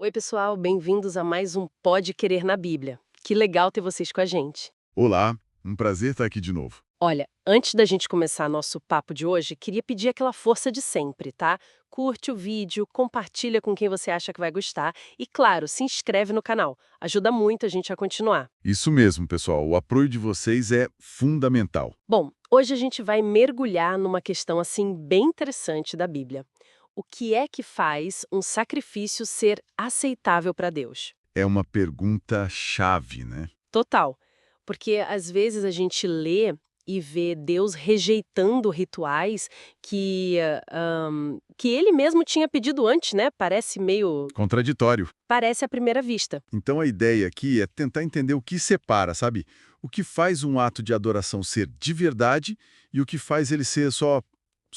Oi, pessoal, bem-vindos a mais um Pode Querer na Bíblia. Que legal ter vocês com a gente. Olá, um prazer estar aqui de novo. Olha, antes da gente começar nosso papo de hoje, queria pedir aquela força de sempre, tá? Curte o vídeo, compartilha com quem você acha que vai gostar e, claro, se inscreve no canal. Ajuda muito a gente a continuar. Isso mesmo, pessoal, o apoio de vocês é fundamental. Bom, hoje a gente vai mergulhar numa questão assim bem interessante da Bíblia. O que é que faz um sacrifício ser aceitável para Deus? É uma pergunta chave, né? Total. Porque às vezes a gente lê e vê Deus rejeitando rituais que ele mesmo tinha pedido antes, né? Contraditório. Parece à primeira vista. Então a ideia aqui é tentar entender o que separa, sabe? O que faz um ato de adoração ser de verdade e o que faz ele ser só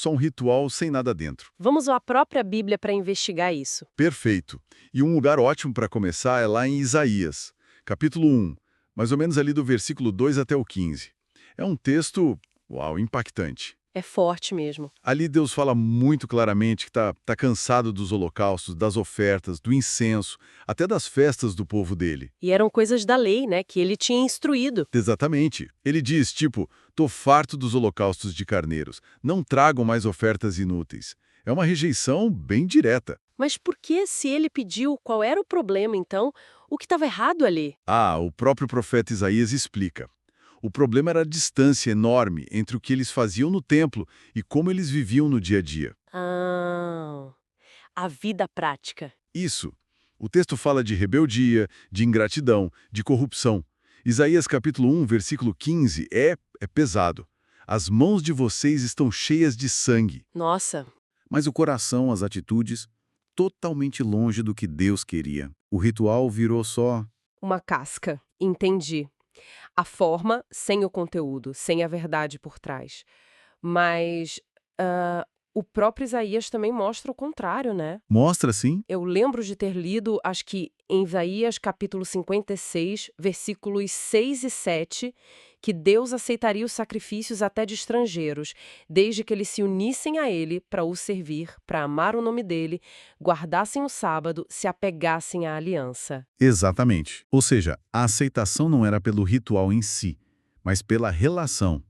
um ritual sem nada dentro. Vamos à própria Bíblia para investigar isso. Perfeito. E um lugar ótimo para começar é lá em Isaías, capítulo 1, mais ou menos ali do versículo 2 até o 15. É um texto, uau, impactante. É forte mesmo. Ali Deus fala muito claramente que tá cansado dos holocaustos, das ofertas, do incenso, até das festas do povo dele. E eram coisas da lei, né? Que ele tinha instruído. Exatamente. Ele diz, tipo, tô farto dos holocaustos de carneiros, não tragam mais ofertas inúteis. É uma rejeição bem direta. Mas por que, se ele pediu, qual era o problema, então? O que estava errado ali? Ah, o próprio profeta Isaías explica. O problema era a distância enorme entre o que eles faziam no templo e como eles viviam no dia a dia. Ah, a vida prática. Isso. O texto fala de rebeldia, de ingratidão, de corrupção. Isaías capítulo 1, versículo 15 é pesado. As mãos de vocês estão cheias de sangue. Nossa, Mas o coração, as atitudes, totalmente longe do que Deus queria. O ritual virou só... uma casca. Entendi. A forma sem o conteúdo, sem a verdade por trás. Mas o próprio Isaías também mostra o contrário, né? Mostra, sim? Eu lembro de ter lido, acho que em Isaías capítulo 56, versículos 6 e 7, que Deus aceitaria os sacrifícios até de estrangeiros, desde que eles se unissem a Ele para o servir, para amar o nome dEle, guardassem o sábado, se apegassem à aliança. Exatamente. Ou seja, a aceitação não era pelo ritual em si, mas pela relação.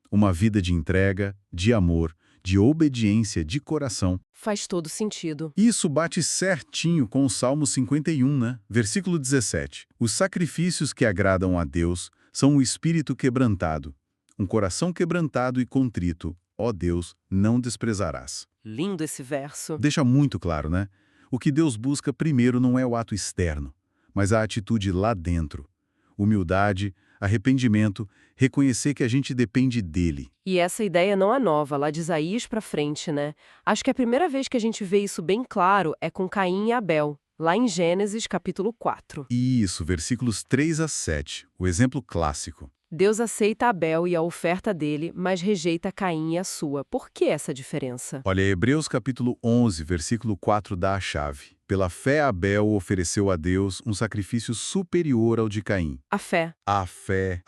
Uma vida de entrega, de amor, de obediência de coração. Faz todo sentido. Isso bate certinho com o Salmo 51, né? Versículo 17. Os sacrifícios que agradam a Deus são o espírito quebrantado. Um coração quebrantado e contrito, ó Deus, não desprezarás. Lindo esse verso. Deixa muito claro, né? O que Deus busca primeiro não é o ato externo, mas a atitude lá dentro. Humildade, arrependimento, reconhecer que a gente depende dele. E essa ideia não é nova, lá de Isaías pra frente, né? Acho que a primeira vez que a gente vê isso bem claro é com Caim e Abel, lá em Gênesis capítulo 4. Isso, versículos 3 a 7, o exemplo clássico. Deus aceita Abel e a oferta dele, mas rejeita Caim e a sua. Por que essa diferença? Olha, Hebreus capítulo 11, versículo 4 dá a chave. Pela fé, Abel ofereceu a Deus um sacrifício superior ao de Caim. A fé. A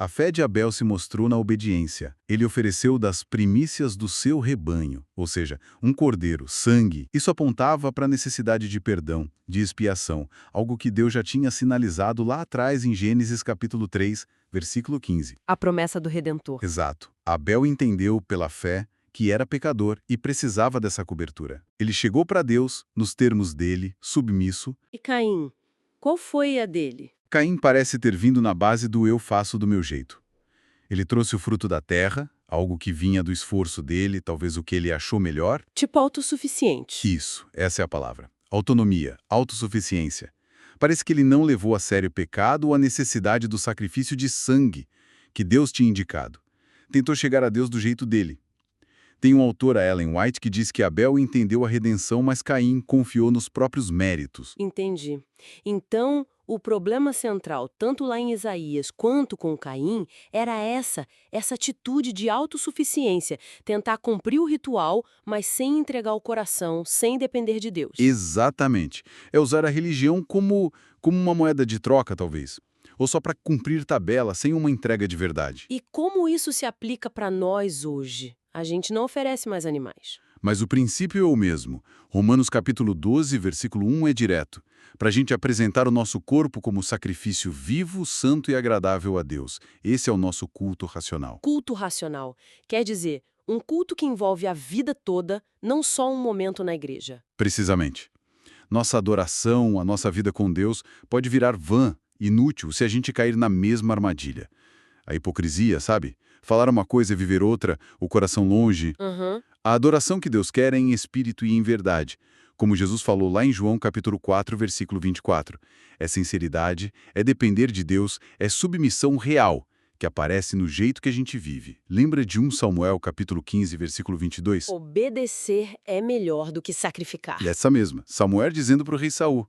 fé de Abel se mostrou na obediência. Ele ofereceu das primícias do seu rebanho, ou seja, um cordeiro, sangue. Isso apontava para a necessidade de perdão, de expiação, algo que Deus já tinha sinalizado lá atrás em Gênesis capítulo 3, versículo 15. A promessa do Redentor. Exato. Abel entendeu pela fé que era pecador e precisava dessa cobertura. Ele chegou para Deus, nos termos dele, submisso. E Caim? Qual foi a dele? Caim parece ter vindo na base do eu faço do meu jeito. Ele trouxe o fruto da terra, algo que vinha do esforço dele, talvez o que ele achou melhor. Tipo autossuficiente. Isso, essa é a palavra. Autonomia, autossuficiência. Parece que ele não levou a sério o pecado ou a necessidade do sacrifício de sangue que Deus tinha indicado. Tentou chegar a Deus do jeito dele. Tem uma autora, Ellen White, que diz que Abel entendeu a redenção, mas Caim confiou nos próprios méritos. Entendi. Então, o problema central, tanto lá em Isaías quanto com Caim, era essa atitude de autossuficiência, tentar cumprir o ritual, mas sem entregar o coração, sem depender de Deus. Exatamente. É usar a religião como uma moeda de troca, talvez. Ou só para cumprir tabela, sem uma entrega de verdade. E como isso se aplica para nós hoje? A gente não oferece mais animais. Mas o princípio é o mesmo. Romanos capítulo 12, versículo 1 é direto. Para a gente apresentar o nosso corpo como sacrifício vivo, santo e agradável a Deus. Esse é o nosso culto racional. Culto racional quer dizer um culto que envolve a vida toda, não só um momento na igreja. Precisamente. Nossa adoração, a nossa vida com Deus, pode virar vã, inútil, se a gente cair na mesma armadilha. A hipocrisia, sabe? Falar uma coisa e viver outra, o coração longe. Uhum. A adoração que Deus quer é em espírito e em verdade. Como Jesus falou lá em João capítulo 4, versículo 24. É sinceridade, é depender de Deus, é submissão real, que aparece no jeito que a gente vive. Lembra de 1 Samuel capítulo 15, versículo 22? Obedecer é melhor do que sacrificar. Essa mesma, Samuel dizendo para o rei Saul.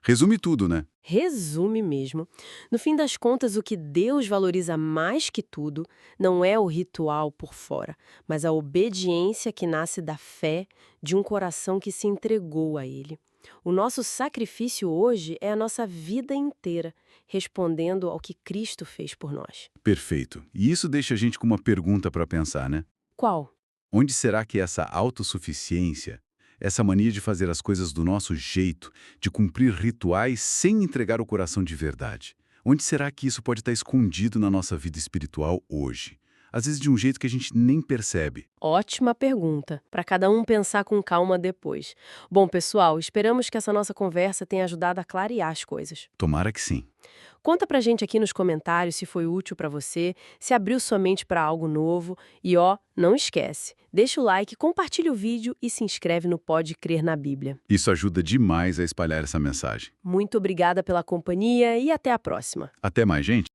Resume tudo, né? Resume mesmo. No fim das contas, o que Deus valoriza mais que tudo não é o ritual por fora, mas a obediência que nasce da fé de um coração que se entregou a Ele. O nosso sacrifício hoje é a nossa vida inteira, respondendo ao que Cristo fez por nós. Perfeito. E isso deixa a gente com uma pergunta para pensar, né? Qual? Onde será que essa autossuficiência, essa mania de fazer as coisas do nosso jeito, de cumprir rituais sem entregar o coração de verdade, onde será que isso pode estar escondido na nossa vida espiritual hoje? Às vezes de um jeito que a gente nem percebe. Ótima pergunta, para cada um pensar com calma depois. Bom, pessoal, esperamos que essa nossa conversa tenha ajudado a clarear as coisas. Tomara que sim. Conta pra gente aqui nos comentários se foi útil pra você, se abriu sua mente pra algo novo e não esquece, deixa o like, compartilha o vídeo e se inscreve no Pode Crer na Bíblia. Isso ajuda demais a espalhar essa mensagem. Muito obrigada pela companhia e até a próxima. Até mais, gente.